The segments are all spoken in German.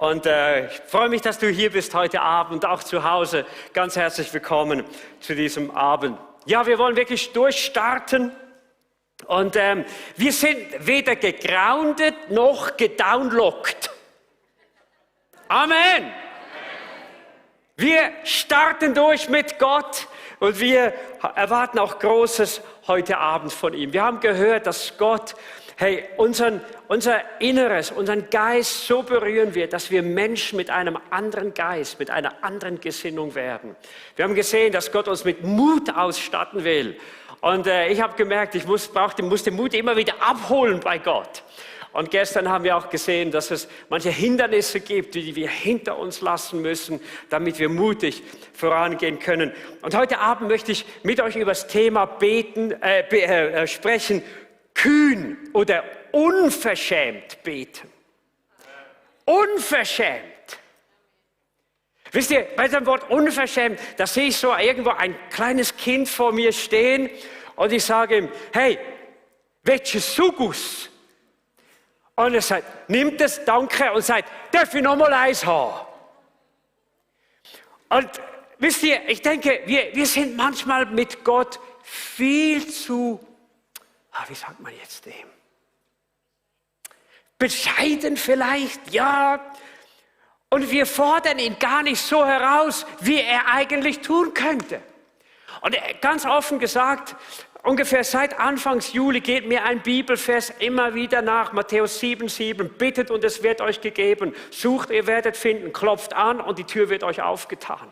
Und ich freue mich, dass du hier bist heute Abend, auch zu Hause. Ganz herzlich willkommen zu diesem Abend. Ja, wir wollen wirklich durchstarten. Und wir sind weder gegroundet noch gedownlockt. Amen. Wir starten durch mit Gott und wir erwarten auch Großes heute Abend von ihm. Wir haben gehört, dass Gott unser Inneres, unseren Geist so berühren wird, dass wir Menschen mit einem anderen Geist, mit einer anderen Gesinnung werden. Wir haben gesehen, dass Gott uns mit Mut ausstatten will. Und ich habe gemerkt, ich muss den Mut immer wieder abholen bei Gott. Und gestern haben wir auch gesehen, dass es manche Hindernisse gibt, die wir hinter uns lassen müssen, damit wir mutig vorangehen können. Und heute Abend möchte ich mit euch über das Thema sprechen, kühn oder unverschämt beten. Unverschämt. Wisst ihr, bei dem Wort unverschämt, da sehe ich so irgendwo ein kleines Kind vor mir stehen und ich sage ihm, hey, welches Sugus? Und er sagt, nimmt es, danke, und sagt, darf ich noch mal eins haben? Und wisst ihr, ich denke, wir sind manchmal mit Gott viel zu, wie sagt man jetzt dem? Bescheiden vielleicht, ja. Und wir fordern ihn gar nicht so heraus, wie er eigentlich tun könnte. Und ganz offen gesagt, ungefähr seit Anfangs Juli geht mir ein Bibelvers immer wieder nach, Matthäus 7,7, bittet und es wird euch gegeben, sucht, ihr werdet finden, klopft an und die Tür wird euch aufgetan.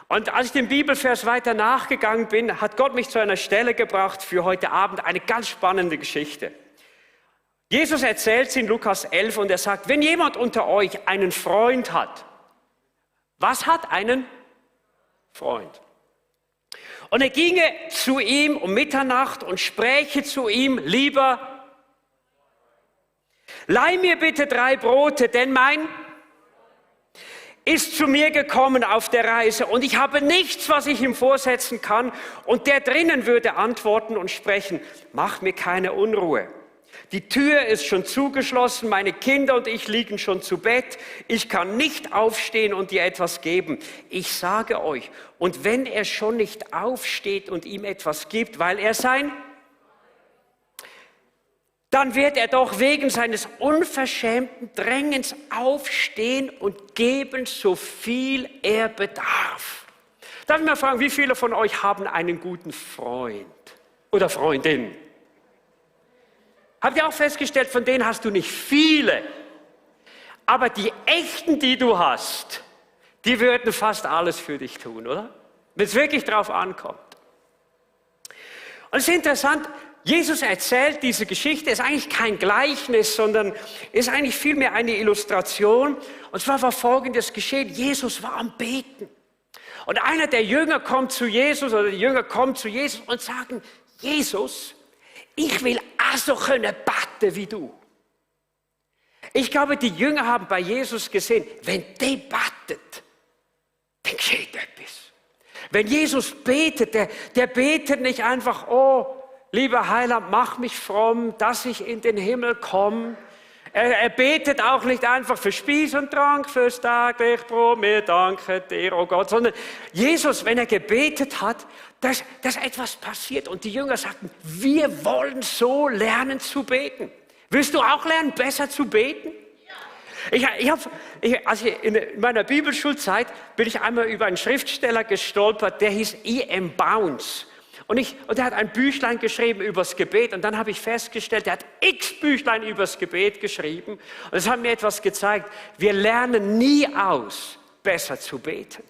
Und als ich dem Bibelvers weiter nachgegangen bin, hat Gott mich zu einer Stelle gebracht für heute Abend, eine ganz spannende Geschichte. Jesus erzählt es in Lukas 11 und er sagt, wenn jemand unter euch einen Freund hat, was hat einen Freund? Und er ginge zu ihm um Mitternacht und spräche zu ihm, lieber, leih mir bitte 3 Brote, denn mein ist zu mir gekommen auf der Reise und ich habe nichts, was ich ihm vorsetzen kann. Und der drinnen würde antworten und sprechen, mach mir keine Unruhe. Die Tür ist schon zugeschlossen, meine Kinder und ich liegen schon zu Bett. Ich kann nicht aufstehen und dir etwas geben. Ich sage euch, und wenn er schon nicht aufsteht und ihm etwas gibt, weil er dann wird er doch wegen seines unverschämten Drängens aufstehen und geben, so viel er bedarf. Darf ich mal fragen, wie viele von euch haben einen guten Freund oder Freundin? Habt ihr auch festgestellt, von denen hast du nicht viele, aber die echten, die du hast, die würden fast alles für dich tun, oder? Wenn es wirklich drauf ankommt. Und es ist interessant, Jesus erzählt diese Geschichte, ist eigentlich kein Gleichnis, sondern ist eigentlich vielmehr eine Illustration. Und zwar war Folgendes geschehen, Jesus war am Beten. Und einer der Jünger kommt zu Jesus, oder die Jünger kommen zu Jesus und sagen, Jesus, ich will auch so können beten wie du. Ich glaube, die Jünger haben bei Jesus gesehen, wenn der betet, dann geschieht etwas. Wenn Jesus betet, der betet nicht einfach, oh, lieber Heiland, mach mich fromm, dass ich in den Himmel komme. Er betet auch nicht einfach für Speis und Trank, fürs tägliche Brot, wir danken dir, oh Gott, sondern Jesus, wenn er gebetet hat, dass etwas passiert. Und die Jünger sagten, wir wollen so lernen zu beten. Willst du auch lernen, besser zu beten? In meiner Bibelschulzeit bin ich einmal über einen Schriftsteller gestolpert, der hieß E.M. Bounds. Und er hat ein Büchlein geschrieben übers Gebet und dann habe ich festgestellt, er hat x Büchlein übers Gebet geschrieben und es hat mir etwas gezeigt, wir lernen nie aus, besser zu beten.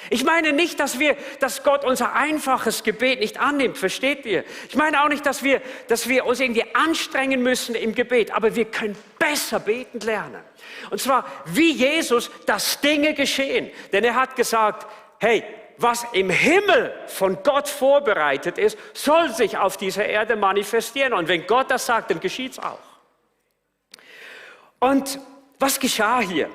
Ich meine nicht, dass Gott unser einfaches Gebet nicht annimmt, versteht ihr? Ich meine auch nicht, dass wir uns irgendwie anstrengen müssen im Gebet, aber wir können besser beten lernen. Und zwar wie Jesus, dass Dinge geschehen. Denn er hat gesagt, hey, was im Himmel von Gott vorbereitet ist, soll sich auf dieser Erde manifestieren. Und wenn Gott das sagt, dann geschieht's auch. Und was geschah hier?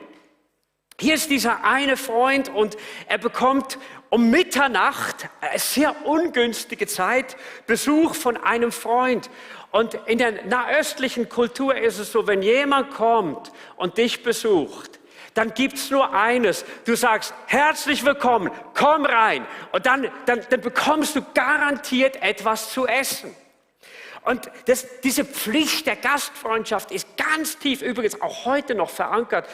Hier ist dieser eine Freund und er bekommt um Mitternacht, eine sehr ungünstige Zeit, Besuch von einem Freund. Und in der nahöstlichen Kultur ist es so, wenn jemand kommt und dich besucht, dann gibt es nur eines. Du sagst, herzlich willkommen, komm rein. Und dann bekommst du garantiert etwas zu essen. Und diese Pflicht der Gastfreundschaft ist ganz tief, übrigens auch heute noch verankert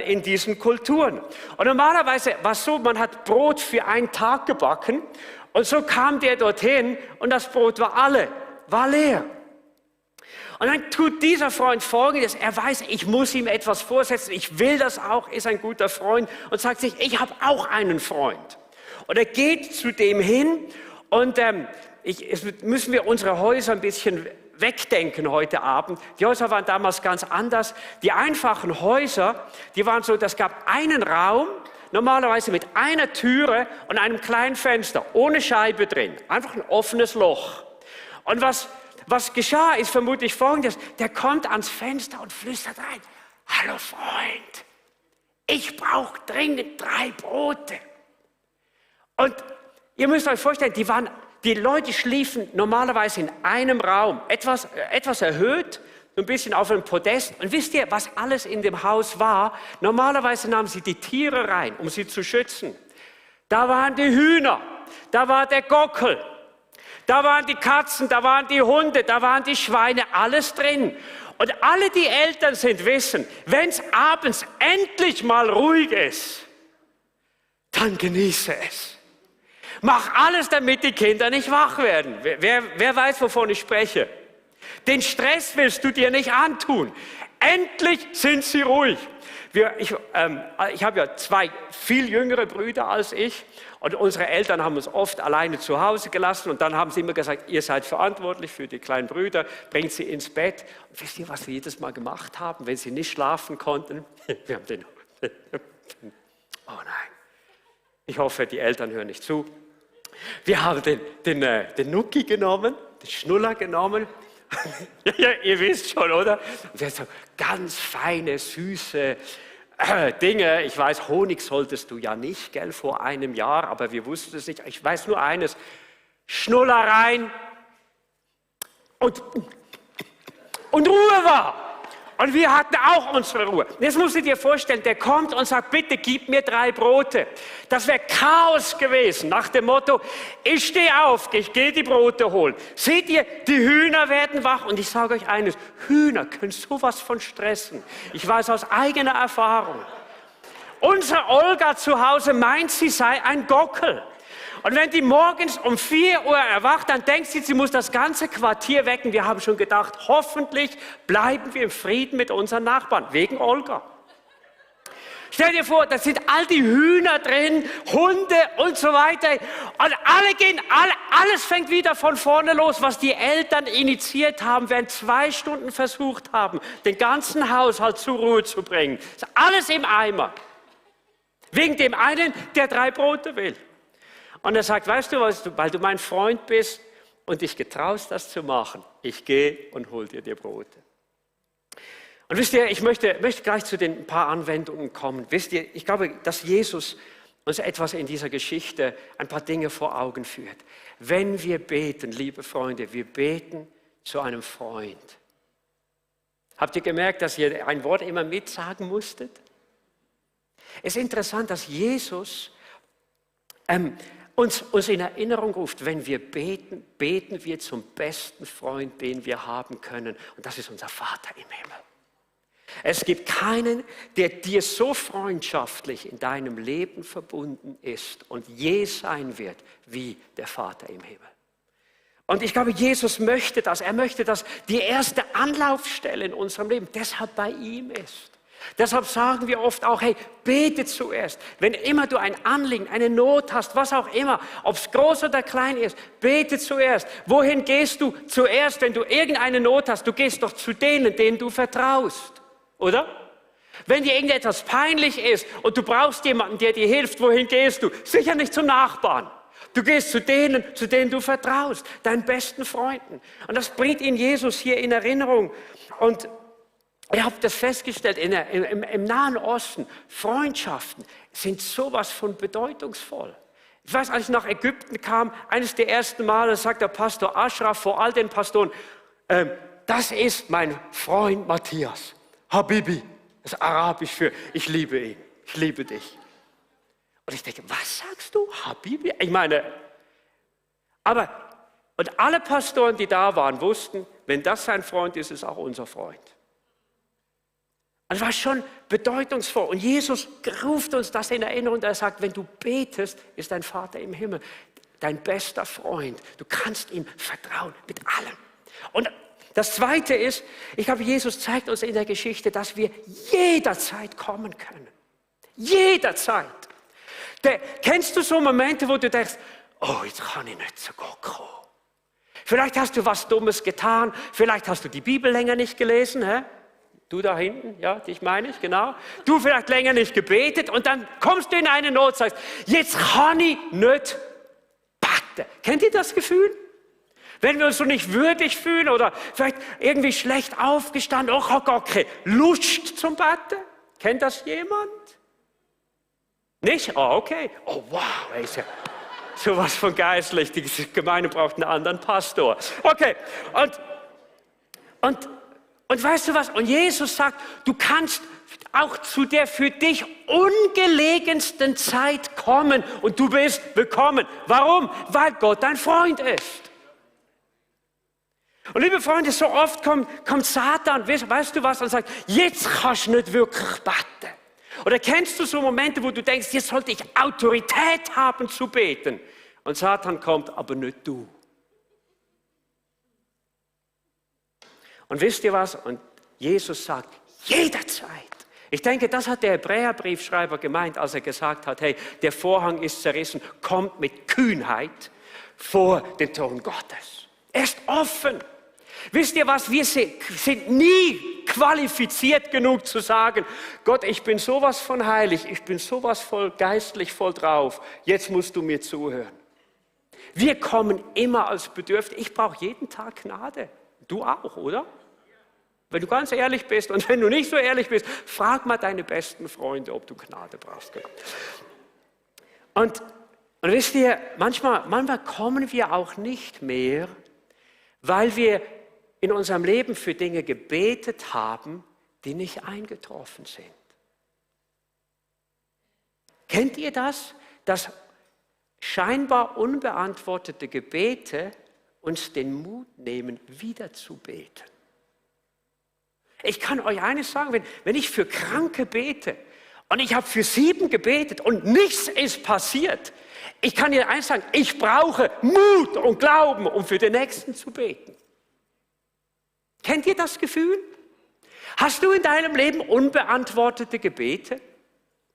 in diesen Kulturen. Und normalerweise war es so, man hat Brot für einen Tag gebacken und so kam der dorthin und das Brot war leer. Und dann tut dieser Freund Folgendes, er weiß, ich muss ihm etwas vorsetzen, ich will das auch, ist ein guter Freund und sagt sich, ich habe auch einen Freund. Und er geht zu dem hin und jetzt müssen wir unsere Häuser ein bisschen wegdenken heute Abend. Die Häuser waren damals ganz anders. Die einfachen Häuser, die waren so, es gab einen Raum, normalerweise mit einer Türe und einem kleinen Fenster, ohne Scheibe drin. Einfach ein offenes Loch. Und was geschah, ist vermutlich Folgendes. Der kommt ans Fenster und flüstert rein. Hallo Freund, ich brauche dringend 3 Brote. Und ihr müsst euch vorstellen, die Leute schliefen normalerweise in einem Raum, etwas erhöht, so ein bisschen auf einem Podest. Und wisst ihr, was alles in dem Haus war? Normalerweise nahmen sie die Tiere rein, um sie zu schützen. Da waren die Hühner, da war der Gockel, da waren die Katzen, da waren die Hunde, da waren die Schweine, alles drin. Und alle die Eltern wissen, wenn es abends endlich mal ruhig ist, dann genieße es. Mach alles, damit die Kinder nicht wach werden. Wer weiß, wovon ich spreche? Den Stress willst du dir nicht antun. Endlich sind sie ruhig. Ich habe ja 2 viel jüngere Brüder als ich und unsere Eltern haben uns oft alleine zu Hause gelassen und dann haben sie immer gesagt, ihr seid verantwortlich für die kleinen Brüder, bringt sie ins Bett. Und wisst ihr, was wir jedes Mal gemacht haben, wenn sie nicht schlafen konnten? Wir haben oh nein, ich hoffe, die Eltern hören nicht zu. Wir haben den Nucki genommen, den Schnuller genommen. Ja, ihr wisst schon, oder? Und der hat so ganz feine, süße Dinge. Ich weiß, Honig solltest du ja nicht, gell, vor einem Jahr, aber wir wussten es nicht. Ich weiß nur eines, Schnuller rein und Ruhe war. Und wir hatten auch unsere Ruhe. Jetzt musst du dir vorstellen, der kommt und sagt, bitte gib mir 3 Brote. Das wäre Chaos gewesen, nach dem Motto, ich stehe auf, ich gehe die Brote holen. Seht ihr, die Hühner werden wach. Und ich sage euch eines, Hühner können sowas von stressen. Ich weiß aus eigener Erfahrung. Unsere Olga zu Hause meint, sie sei ein Gockel. Und wenn die morgens um 4 Uhr erwacht, dann denkt sie muss das ganze Quartier wecken. Wir haben schon gedacht, hoffentlich bleiben wir im Frieden mit unseren Nachbarn, wegen Olga. Stell dir vor, da sind all die Hühner drin, Hunde und so weiter. Und alles fängt wieder von vorne los, was die Eltern initiiert haben, während 2 Stunden versucht haben, den ganzen Haushalt zur Ruhe zu bringen. Das ist alles im Eimer. Wegen dem einen, der 3 Brote will. Und er sagt, weißt du was, weil du mein Freund bist und dich getraust, das zu machen, ich gehe und hol dir die Brote. Und wisst ihr, ich möchte gleich zu den paar Anwendungen kommen. Wisst ihr, ich glaube, dass Jesus uns etwas in dieser Geschichte, ein paar Dinge vor Augen führt. Wenn wir beten, liebe Freunde, wir beten zu einem Freund. Habt ihr gemerkt, dass ihr ein Wort immer mitsagen musstet? Es ist interessant, dass Jesus uns in Erinnerung ruft, wenn wir beten, beten wir zum besten Freund, den wir haben können. Und das ist unser Vater im Himmel. Es gibt keinen, der dir so freundschaftlich in deinem Leben verbunden ist und je sein wird, wie der Vater im Himmel. Und ich glaube, Jesus möchte das. Er möchte, dass die erste Anlaufstelle in unserem Leben deshalb bei ihm ist. Deshalb sagen wir oft auch, hey, bete zuerst. Wenn immer du ein Anliegen, eine Not hast, was auch immer, ob es groß oder klein ist, bete zuerst. Wohin gehst du zuerst, wenn du irgendeine Not hast? Du gehst doch zu denen du vertraust, oder? Wenn dir irgendetwas peinlich ist und du brauchst jemanden, der dir hilft, wohin gehst du? Sicher nicht zum Nachbarn. Du gehst zu denen du vertraust, deinen besten Freunden. Und das bringt ihn Jesus hier in Erinnerung. Und ihr habt das festgestellt, im Nahen Osten, Freundschaften sind sowas von bedeutungsvoll. Ich weiß, als ich nach Ägypten kam, eines der ersten Male sagt der Pastor Ashraf vor all den Pastoren, das ist mein Freund Matthias, Habibi. Das ist Arabisch für ich liebe ihn, ich liebe dich. Und ich denke, was sagst du, Habibi? Ich meine, und alle Pastoren, die da waren, wussten, wenn das sein Freund ist, ist auch unser Freund. Und es war schon bedeutungsvoll. Und Jesus ruft uns das in Erinnerung, er sagt, wenn du betest, ist dein Vater im Himmel dein bester Freund. Du kannst ihm vertrauen mit allem. Und das Zweite ist, ich glaube, Jesus zeigt uns in der Geschichte, dass wir jederzeit kommen können. Jederzeit. Kennst du so Momente, wo du denkst, oh, jetzt kann ich nicht zu Gott kommen. Vielleicht hast du was Dummes getan, vielleicht hast du die Bibel länger nicht gelesen, hä? Du da hinten, ja, dich meine ich, genau. Du vielleicht länger nicht gebetet und dann kommst du in eine Not und sagst, jetzt kann ich nicht beten. Kennt ihr das Gefühl? Wenn wir uns so nicht würdig fühlen oder vielleicht irgendwie schlecht aufgestanden, ich habe gar keine Lust zum Beten. Kennt das jemand? Nicht? Oh, okay. Oh, wow, ist ja sowas von geistlich. Die Gemeinde braucht einen anderen Pastor. Okay, und weißt du was? Und Jesus sagt, du kannst auch zu der für dich ungelegensten Zeit kommen und du bist willkommen. Warum? Weil Gott dein Freund ist. Und liebe Freunde, so oft kommt Satan, weißt du was, und sagt, jetzt kannst du nicht wirklich beten. Oder kennst du so Momente, wo du denkst, jetzt sollte ich Autorität haben zu beten. Und Satan kommt, aber nicht du. Und wisst ihr was? Und Jesus sagt, jederzeit. Ich denke, das hat der Hebräerbriefschreiber gemeint, als er gesagt hat, hey, der Vorhang ist zerrissen, kommt mit Kühnheit vor den Thron Gottes. Er ist offen. Wisst ihr was, wir sind nie qualifiziert genug zu sagen, Gott, ich bin sowas von heilig, ich bin sowas voll geistlich voll drauf, jetzt musst du mir zuhören. Wir kommen immer als Bedürftige. Ich brauche jeden Tag Gnade. Du auch, oder? Wenn du ganz ehrlich bist und wenn du nicht so ehrlich bist, frag mal deine besten Freunde, ob du Gnade brauchst. Und wisst ihr, manchmal kommen wir auch nicht mehr, weil wir in unserem Leben für Dinge gebetet haben, die nicht eingetroffen sind. Kennt ihr das? Dass scheinbar unbeantwortete Gebete uns den Mut nehmen, wieder zu beten. Ich kann euch eines sagen, wenn ich für Kranke bete und ich habe für 7 gebetet und nichts ist passiert, ich kann dir eins sagen, ich brauche Mut und Glauben, um für den Nächsten zu beten. Kennt ihr das Gefühl? Hast du in deinem Leben unbeantwortete Gebete,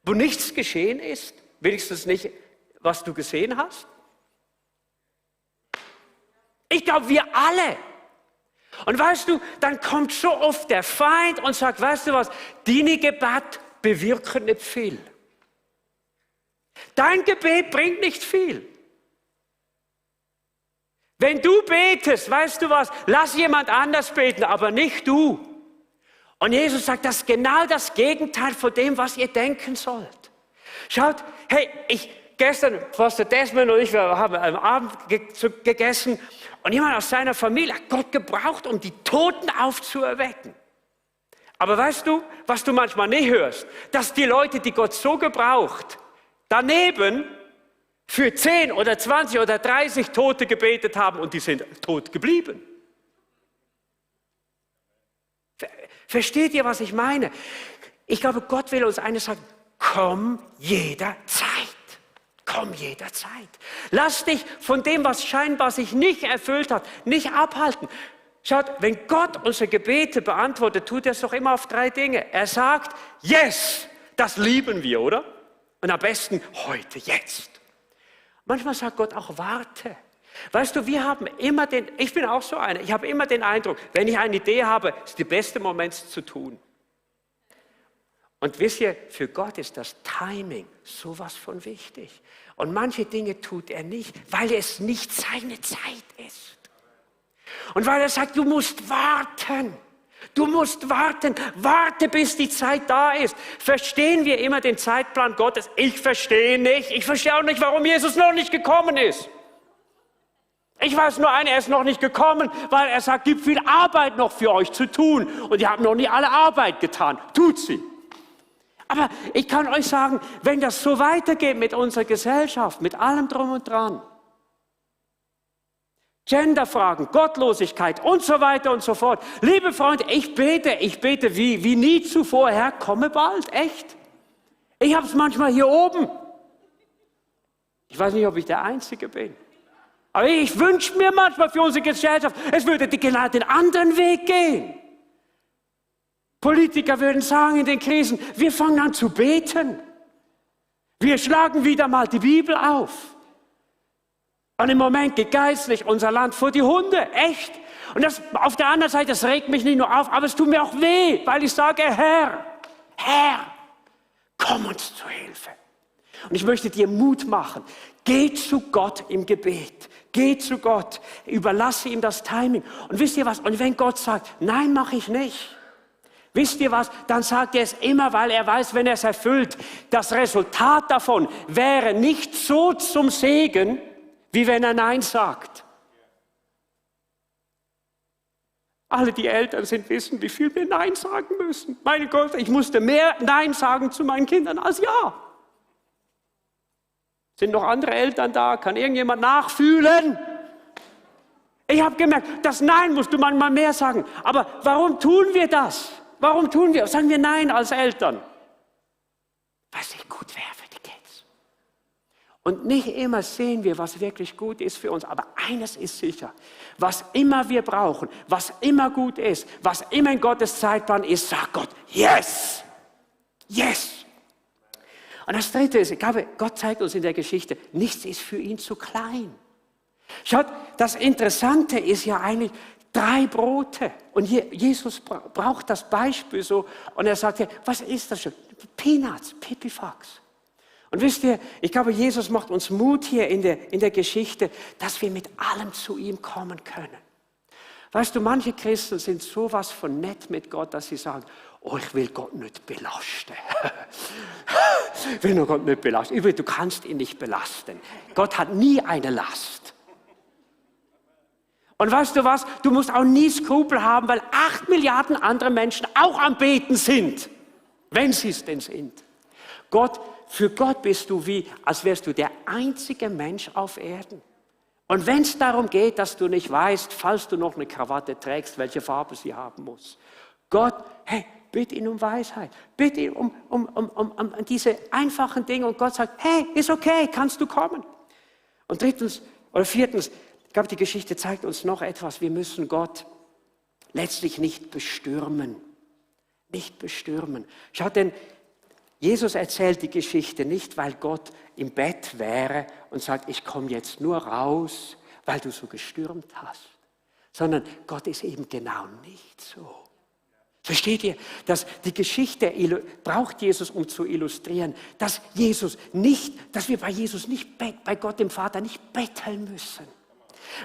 wo nichts geschehen ist? Wenigstens nicht, was du gesehen hast? Ich glaube, wir alle. Und weißt du, dann kommt so oft der Feind und sagt, weißt du was, deine Gebet bewirken nicht viel. Dein Gebet bringt nicht viel. Wenn du betest, weißt du was, lass jemand anders beten, aber nicht du. Und Jesus sagt, das ist genau das Gegenteil von dem, was ihr denken sollt. Schaut, hey, gestern, Pastor Desmond und ich, wir haben am Abend gegessen und jemand aus seiner Familie hat Gott gebraucht, um die Toten aufzuerwecken. Aber weißt du, was du manchmal nicht hörst? Dass die Leute, die Gott so gebraucht, daneben für 10 oder 20 oder 30 Tote gebetet haben und die sind tot geblieben. Versteht ihr, was ich meine? Ich glaube, Gott will uns eines sagen, komm jederzeit. Komm jederzeit. Lass dich von dem, was scheinbar sich nicht erfüllt hat, nicht abhalten. Schaut, wenn Gott unsere Gebete beantwortet, tut er es doch immer auf 3 Dinge. Er sagt, yes, das lieben wir, oder? Und am besten heute, jetzt. Manchmal sagt Gott auch, warte. Weißt du, ich bin auch so einer, ich habe immer den Eindruck, wenn ich eine Idee habe, ist der beste Moment, es zu tun. Und wisst ihr, für Gott ist das Timing sowas von wichtig. Und manche Dinge tut er nicht, weil es nicht seine Zeit ist. Und weil er sagt, du musst warten. Du musst warten. Warte, bis die Zeit da ist. Verstehen wir immer den Zeitplan Gottes? Ich verstehe nicht. Ich verstehe auch nicht, warum Jesus noch nicht gekommen ist. Ich weiß nur er ist noch nicht gekommen, weil er sagt, gibt viel Arbeit noch für euch zu tun. Und ihr habt noch nie alle Arbeit getan. Tut sie. Aber ich kann euch sagen, wenn das so weitergeht mit unserer Gesellschaft, mit allem drum und dran, Genderfragen, Gottlosigkeit und so weiter und so fort. Liebe Freunde, ich bete wie nie zuvor, Herr, komme bald, echt. Ich habe es manchmal hier oben. Ich weiß nicht, ob ich der Einzige bin. Aber ich wünsche mir manchmal für unsere Gesellschaft, es würde genau den anderen Weg gehen. Politiker würden sagen in den Krisen, wir fangen an zu beten. Wir schlagen wieder mal die Bibel auf. Und im Moment geht geistlich unser Land vor die Hunde, echt. Und das, auf der anderen Seite, das regt mich nicht nur auf, aber es tut mir auch weh, weil ich sage, Herr, komm uns zu Hilfe. Und ich möchte dir Mut machen, geh zu Gott im Gebet, geh zu Gott, überlasse ihm das Timing. Und wisst ihr was, und wenn Gott sagt, nein, mache ich nicht, wisst ihr was, dann sagt er es immer, weil er weiß, wenn er es erfüllt, das Resultat davon wäre nicht so zum Segen, wie wenn er Nein sagt. Alle, die Eltern sind, wissen, wie viel wir Nein sagen müssen. Meine Gott, ich musste mehr Nein sagen zu meinen Kindern als Ja. Sind noch andere Eltern da? Kann irgendjemand nachfühlen? Ich habe gemerkt, das Nein musst du manchmal mehr sagen. Aber warum tun wir das? Warum tun wir? Sagen wir Nein als Eltern? Weil es nicht gut wäre für die Kids. Und nicht immer sehen wir, was wirklich gut ist für uns. Aber eines ist sicher, was immer wir brauchen, was immer gut ist, was immer in Gottes Zeitplan ist, sagt Gott, yes, yes. Und das Dritte ist, ich glaube, Gott zeigt uns in der Geschichte, nichts ist für ihn zu klein. Schaut, das Interessante ist ja eigentlich 3 Brote. Und hier, Jesus braucht das Beispiel so. Und er sagt, ja, was ist das schon? Peanuts, Pipifax. Und wisst ihr, ich glaube, Jesus macht uns Mut hier in der Geschichte, dass wir mit allem zu ihm kommen können. Weißt du, manche Christen sind sowas von nett mit Gott, dass sie sagen, oh, ich will Gott nicht belasten. Ich will nur Gott nicht belasten. Du kannst ihn nicht belasten. Gott hat nie eine Last. Und weißt du was? Du musst auch nie Skrupel haben, weil 8 Milliarden andere Menschen auch am Beten sind. Wenn sie es denn sind. Für Gott bist du als wärst du der einzige Mensch auf Erden. Und wenn es darum geht, dass du nicht weißt, falls du noch eine Krawatte trägst, welche Farbe sie haben muss. Gott, hey, bitte ihn um Weisheit, bitte ihn um diese einfachen Dinge. Und Gott sagt, hey, ist okay, kannst du kommen. Und drittens oder viertens, ich glaube, die Geschichte zeigt uns noch etwas. Wir müssen Gott letztlich nicht bestürmen. Nicht bestürmen. Schaut, denn Jesus erzählt die Geschichte nicht, weil Gott im Bett wäre und sagt, ich komme jetzt nur raus, weil du so gestürmt hast. Sondern Gott ist eben genau nicht so. Versteht ihr, dass die Geschichte braucht Jesus, um zu illustrieren, dass wir bei Jesus nicht, bei Gott dem Vater nicht betteln müssen.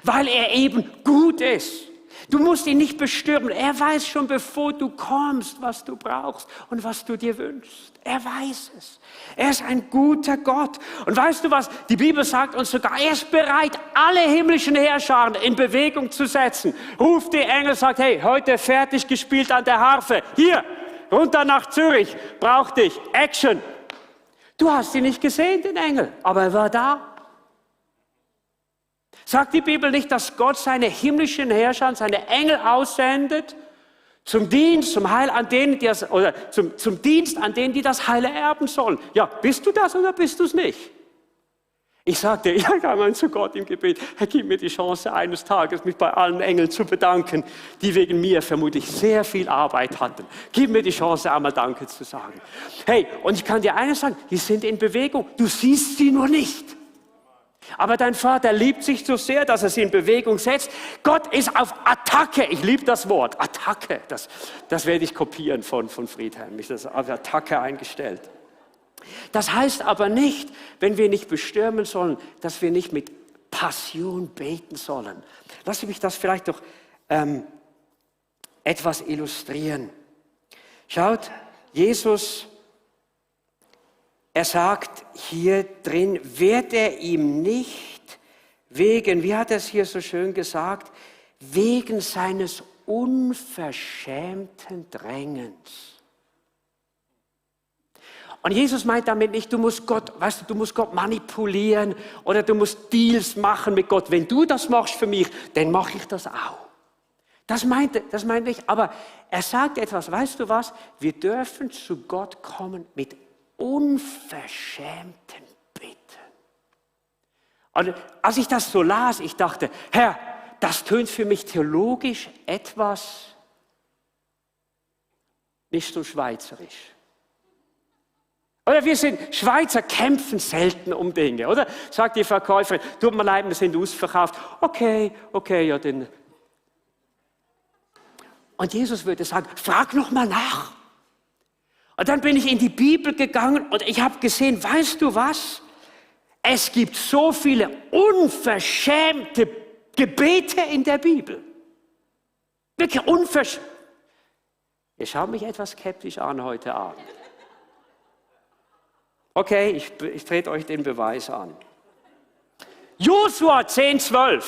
Weil er eben gut ist. Du musst ihn nicht bestürmen. Er weiß schon, bevor du kommst, was du brauchst und was du dir wünschst. Er weiß es. Er ist ein guter Gott. Und weißt du was? Die Bibel sagt uns sogar, er ist bereit, alle himmlischen Heerscharen in Bewegung zu setzen. Ruft die Engel, sagt, hey, heute fertig gespielt an der Harfe. Hier, runter nach Zürich, brauch dich. Action. Du hast ihn nicht gesehen, den Engel, aber er war da. Sagt die Bibel nicht, dass Gott seine himmlischen Herrscher, seine Engel aussendet zum Dienst, zum Heil an denen, zum Dienst an denen, die das Heil erben sollen? Ja, bist du das oder bist du es nicht? Ich sagte, ich kam zu Gott im Gebet, Herr, gib mir die Chance, eines Tages mich bei allen Engeln zu bedanken, die wegen mir vermutlich sehr viel Arbeit hatten. Gib mir die Chance, einmal Danke zu sagen. Hey, und ich kann dir eines sagen, die sind in Bewegung, du siehst sie nur nicht. Aber dein Vater liebt sich so sehr, dass er sie in Bewegung setzt. Gott ist auf Attacke. Ich liebe das Wort. Attacke. Das werde ich kopieren von Friedhelm. Ich habe das auf Attacke eingestellt. Das heißt aber nicht, wenn wir nicht bestürmen sollen, dass wir nicht mit Passion beten sollen. Lass mich das vielleicht doch etwas illustrieren. Schaut, Jesus, er sagt hier drin, wird er ihm nicht wegen, wie hat er es hier so schön gesagt, wegen seines unverschämten Drängens. Und Jesus meint damit nicht, du musst Gott manipulieren oder du musst Deals machen mit Gott. Wenn du das machst für mich, dann mache ich das auch. Das meint nicht, aber er sagt etwas, weißt du was? Wir dürfen zu Gott kommen mit unverschämten Bitten. Und als ich das so las, ich dachte, Herr, das tönt für mich theologisch etwas nicht so schweizerisch. Oder wir Schweizer kämpfen selten um Dinge, oder? Sagt die Verkäuferin, tut mir leid, wir sind ausverkauft. Okay, ja, dann. Und Jesus würde sagen, frag noch mal nach. Und dann bin ich in die Bibel gegangen und ich habe gesehen, weißt du was? Es gibt so viele unverschämte Gebete in der Bibel. Wirklich unverschämt. Ihr schaut mich etwas skeptisch an heute Abend. Okay, ich trete euch den Beweis an. Josua 10,12.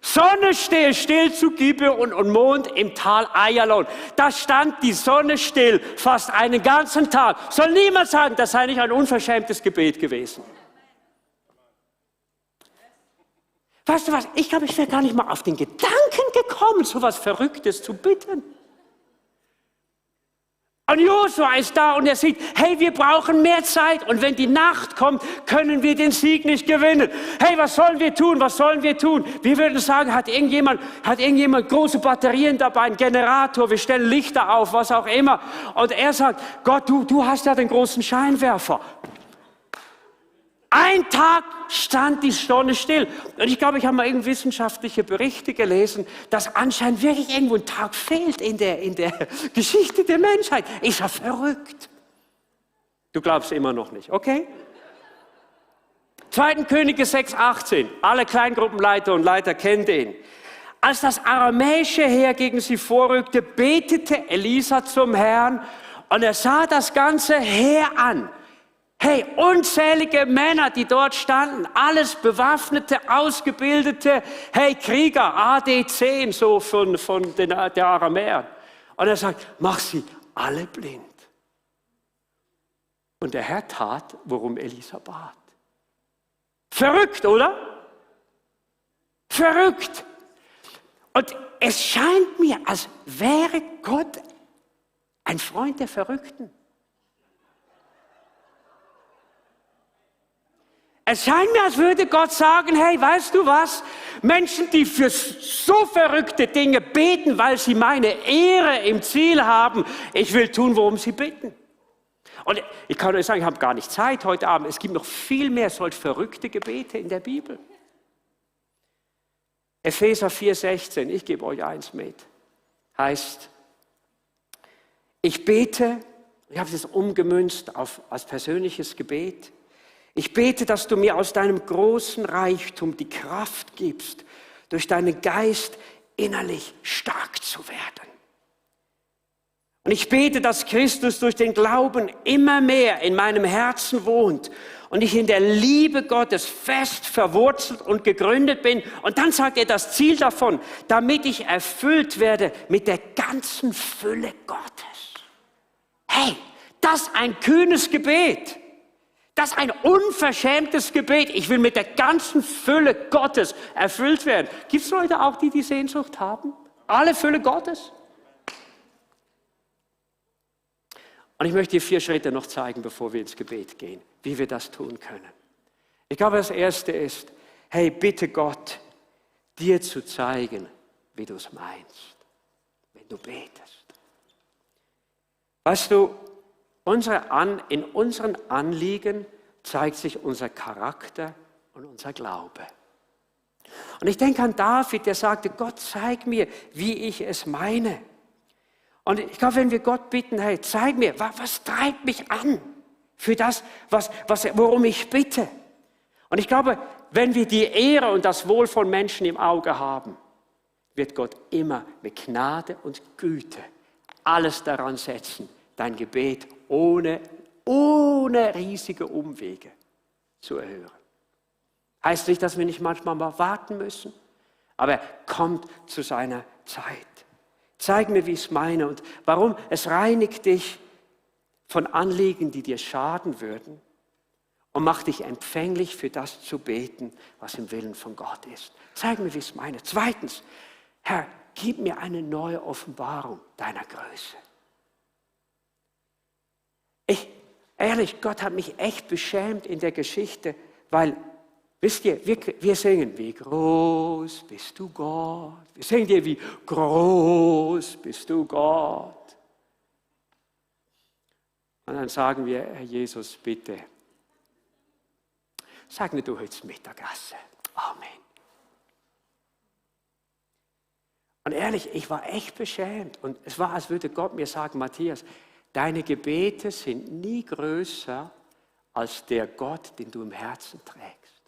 Sonne stehe still zu Gibeon und Mond im Tal Ayalon. Da stand die Sonne still, fast einen ganzen Tag. Soll niemand sagen, das sei nicht ein unverschämtes Gebet gewesen. Weißt du was, ich glaube, ich wäre gar nicht mal auf den Gedanken gekommen, so was Verrücktes zu bitten. Und Josua ist da und er sieht, hey, wir brauchen mehr Zeit und wenn die Nacht kommt, können wir den Sieg nicht gewinnen. Hey, was sollen wir tun? Wir würden sagen, hat irgendjemand große Batterien dabei, einen Generator, wir stellen Lichter auf, was auch immer. Und er sagt, Gott, du hast ja den großen Scheinwerfer. Ein Tag stand die Sonne still. Und ich glaube, ich habe mal wissenschaftliche Berichte gelesen, dass anscheinend wirklich irgendwo ein Tag fehlt in der Geschichte der Menschheit. Ist ja verrückt. Du glaubst immer noch nicht, okay? 2. Könige 6,18. Alle Kleingruppenleiter und Leiter kennen den. Als das aramäische Heer gegen sie vorrückte, betete Elisa zum Herrn und er sah das ganze Heer an. Hey, unzählige Männer, die dort standen, alles bewaffnete, ausgebildete, hey, Krieger, AD-10, so von der Aramäer. Und er sagt, mach sie alle blind. Und der Herr tat, worum Elisa bat. Verrückt, oder? Verrückt. Und es scheint mir, als wäre Gott ein Freund der Verrückten. Es scheint mir, als würde Gott sagen, hey, weißt du was? Menschen, die für so verrückte Dinge beten, weil sie meine Ehre im Ziel haben, ich will tun, worum sie bitten. Und ich kann euch sagen, ich habe gar nicht Zeit heute Abend. Es gibt noch viel mehr solch verrückte Gebete in der Bibel. Epheser 4,16, ich gebe euch eins mit, heißt, ich bete, ich habe es umgemünzt als persönliches Gebet, ich bete, dass du mir aus deinem großen Reichtum die Kraft gibst, durch deinen Geist innerlich stark zu werden. Und ich bete, dass Christus durch den Glauben immer mehr in meinem Herzen wohnt und ich in der Liebe Gottes fest verwurzelt und gegründet bin. Und dann sagt er das Ziel davon, damit ich erfüllt werde mit der ganzen Fülle Gottes. Hey, das ist ein kühnes Gebet. Das ist ein unverschämtes Gebet. Ich will mit der ganzen Fülle Gottes erfüllt werden. Gibt es Leute auch, die Sehnsucht haben? Alle Fülle Gottes? Und ich möchte dir 4 Schritte noch zeigen, bevor wir ins Gebet gehen, wie wir das tun können. Ich glaube, das Erste ist, hey, bitte Gott, dir zu zeigen, wie du es meinst, wenn du betest. Weißt du, in unseren Anliegen zeigt sich unser Charakter und unser Glaube. Und ich denke an David, der sagte, Gott, zeig mir, wie ich es meine. Und ich glaube, wenn wir Gott bitten, hey, zeig mir, was treibt mich an für das, worum ich bitte. Und ich glaube, wenn wir die Ehre und das Wohl von Menschen im Auge haben, wird Gott immer mit Gnade und Güte alles daran setzen, dein Gebet ohne riesige Umwege zu erhören. Heißt nicht, dass wir nicht manchmal mal warten müssen, aber er kommt zu seiner Zeit. Zeig mir, wie ich es meine und warum. Es reinigt dich, von Anliegen, die dir schaden würden, und mach dich empfänglich für das zu beten, was im Willen von Gott ist. Zeig mir, wie ich es meine. Zweitens, Herr, gib mir eine neue Offenbarung deiner Größe. Ehrlich, Gott hat mich echt beschämt in der Geschichte, weil, wisst ihr, wir singen, wie groß bist du Gott. Wir singen dir, wie groß bist du Gott. Und dann sagen wir, Herr Jesus, bitte, sag mir du heute Mittagessen. Amen. Und ehrlich, ich war echt beschämt. Und es war, als würde Gott mir sagen, Matthias, deine Gebete sind nie größer als der Gott, den du im Herzen trägst.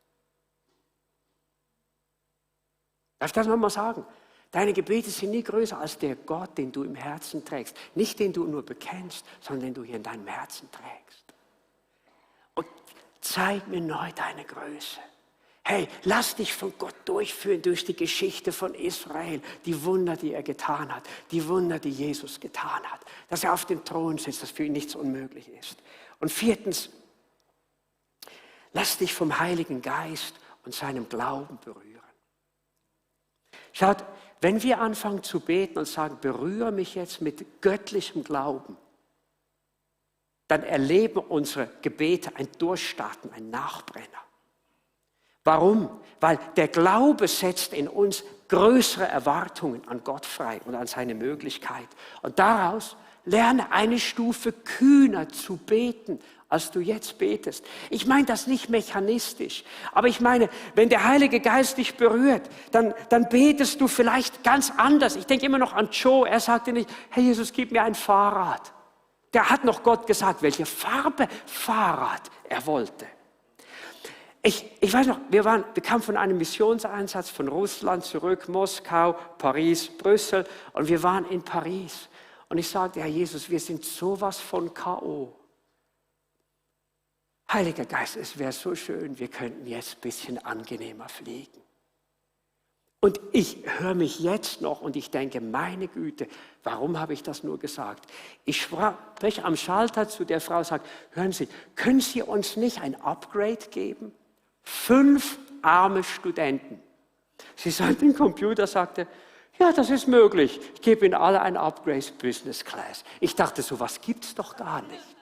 Darf ich das nochmal sagen? Deine Gebete sind nie größer als der Gott, den du im Herzen trägst. Nicht den du nur bekennst, sondern den du hier in deinem Herzen trägst. Und zeig mir neu deine Größe. Hey, lass dich von Gott durchführen durch die Geschichte von Israel, die Wunder, die er getan hat, die Wunder, die Jesus getan hat, dass er auf dem Thron sitzt, dass für ihn nichts unmöglich ist. Und viertens, lass dich vom Heiligen Geist und seinem Glauben berühren. Schaut, wenn wir anfangen zu beten und sagen, berühre mich jetzt mit göttlichem Glauben, dann erleben unsere Gebete ein Durchstarten, ein Nachbrenner. Warum? Weil der Glaube setzt in uns größere Erwartungen an Gott frei und an seine Möglichkeit. Und daraus lerne eine Stufe kühner zu beten, als du jetzt betest. Ich meine das nicht mechanistisch, aber ich meine, wenn der Heilige Geist dich berührt, dann betest du vielleicht ganz anders. Ich denke immer noch an Joe, er sagte nicht, Herr Jesus, gib mir ein Fahrrad. Der hat noch Gott gesagt, welche Farbe Fahrrad er wollte. Ich weiß noch, wir kamen von einem Missionseinsatz von Russland zurück, Moskau, Paris, Brüssel, und wir waren in Paris. Und ich sagte, Herr Jesus, wir sind sowas von K.O. Heiliger Geist, es wäre so schön, wir könnten jetzt ein bisschen angenehmer fliegen. Und ich höre mich jetzt noch und ich denke, meine Güte, warum habe ich das nur gesagt? Ich spreche am Schalter zu der Frau und sage, hören Sie, können Sie uns nicht ein Upgrade geben? 5 arme Studenten. Sie sagte, den Computer sagte, ja, das ist möglich. Ich gebe Ihnen alle ein Upgrade Business Class. Ich dachte, sowas gibt es doch gar nicht.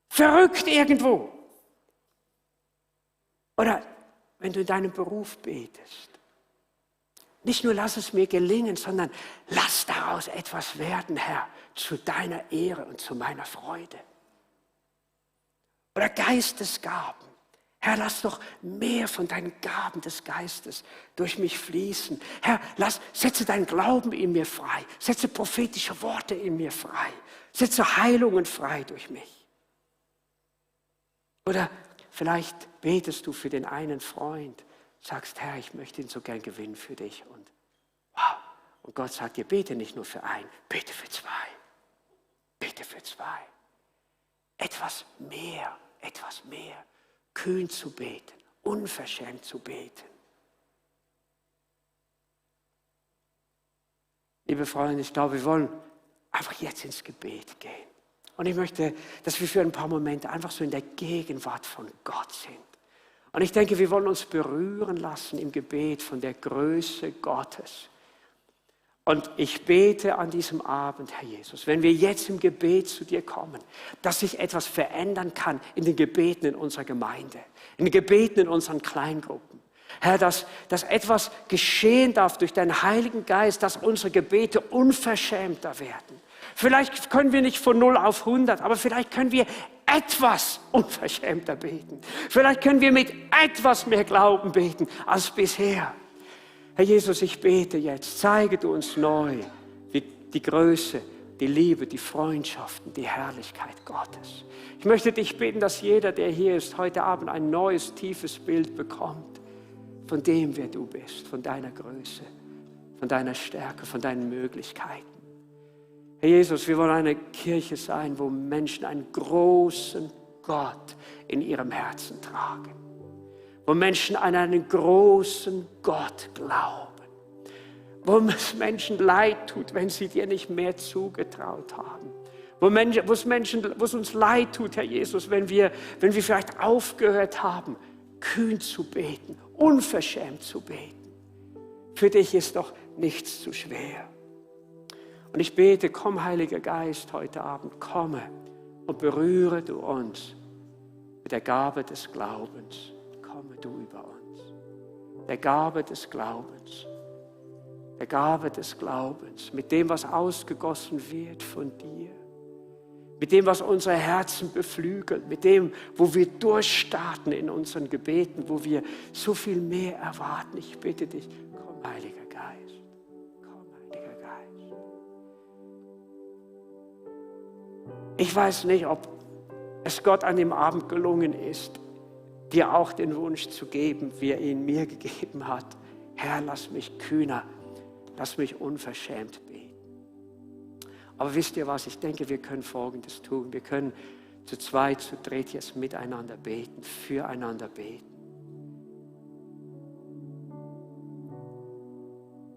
Verrückt irgendwo. Oder wenn du in deinem Beruf betest. Nicht nur lass es mir gelingen, sondern lass daraus etwas werden, Herr, zu deiner Ehre und zu meiner Freude. Oder Geistesgaben. Herr, lass doch mehr von deinen Gaben des Geistes durch mich fließen. Herr, setze deinen Glauben in mir frei. Setze prophetische Worte in mir frei. Setze Heilungen frei durch mich. Oder vielleicht betest du für den einen Freund, sagst, Herr, ich möchte ihn so gern gewinnen für dich. Und wow. Und Gott sagt dir, bete nicht nur für einen, bete für 2. Bete für 2. Etwas mehr. Kühn zu beten, unverschämt zu beten. Liebe Freunde, ich glaube, wir wollen einfach jetzt ins Gebet gehen. Und ich möchte, dass wir für ein paar Momente einfach so in der Gegenwart von Gott sind. Und ich denke, wir wollen uns berühren lassen im Gebet von der Größe Gottes. Und ich bete an diesem Abend, Herr Jesus, wenn wir jetzt im Gebet zu dir kommen, dass sich etwas verändern kann in den Gebeten in unserer Gemeinde, in den Gebeten in unseren Kleingruppen. Herr, dass etwas geschehen darf durch deinen Heiligen Geist, dass unsere Gebete unverschämter werden. Vielleicht können wir nicht von 0 auf 100, aber vielleicht können wir etwas unverschämter beten. Vielleicht können wir mit etwas mehr Glauben beten als bisher. Herr Jesus, ich bete jetzt, zeige du uns neu die Größe, die Liebe, die Freundschaften, die Herrlichkeit Gottes. Ich möchte dich bitten, dass jeder, der hier ist, heute Abend ein neues, tiefes Bild bekommt von dem, wer du bist, von deiner Größe, von deiner Stärke, von deinen Möglichkeiten. Herr Jesus, wir wollen eine Kirche sein, wo Menschen einen großen Gott in ihrem Herzen tragen. Wo Menschen an einen großen Gott glauben. Wo es Menschen leid tut, wenn sie dir nicht mehr zugetraut haben. wo es uns leid tut, Herr Jesus, wenn wir vielleicht aufgehört haben, kühn zu beten, unverschämt zu beten. Für dich ist doch nichts zu schwer. Und ich bete, komm, Heiliger Geist, heute Abend, komme und berühre du uns mit der Gabe des Glaubens. Komme du über uns. Der Gabe des Glaubens. Der Gabe des Glaubens. Mit dem, was ausgegossen wird von dir. Mit dem, was unsere Herzen beflügelt. Mit dem, wo wir durchstarten in unseren Gebeten. Wo wir so viel mehr erwarten. Ich bitte dich, komm, Heiliger Geist. Komm, Heiliger Geist. Ich weiß nicht, ob es Gott an dem Abend gelungen ist, dir auch den Wunsch zu geben, wie er ihn mir gegeben hat. Herr, lass mich kühner, lass mich unverschämt beten. Aber wisst ihr was, ich denke, wir können Folgendes tun. Wir können zu zweit, zu dritt jetzt miteinander beten, füreinander beten.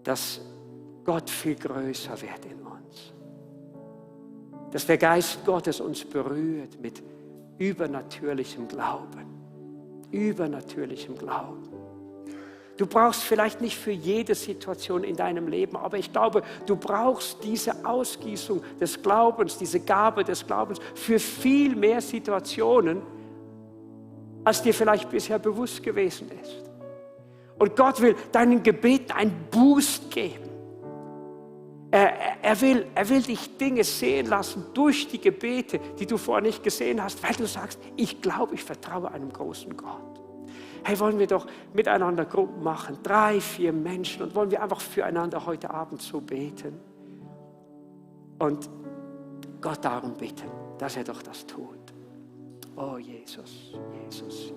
Dass Gott viel größer wird in uns. Dass der Geist Gottes uns berührt mit übernatürlichem Glauben. Übernatürlichem Glauben. Du brauchst vielleicht nicht für jede Situation in deinem Leben, aber ich glaube, du brauchst diese Ausgießung des Glaubens, diese Gabe des Glaubens für viel mehr Situationen, als dir vielleicht bisher bewusst gewesen ist. Und Gott will deinen Gebeten einen Boost geben. Er will dich Dinge sehen lassen durch die Gebete, die du vorher nicht gesehen hast, weil du sagst, ich glaube, ich vertraue einem großen Gott. Hey, wollen wir doch miteinander Gruppen machen, 3, 4 Menschen, und wollen wir einfach füreinander heute Abend so beten und Gott darum bitten, dass er doch das tut. Oh Jesus, Jesus.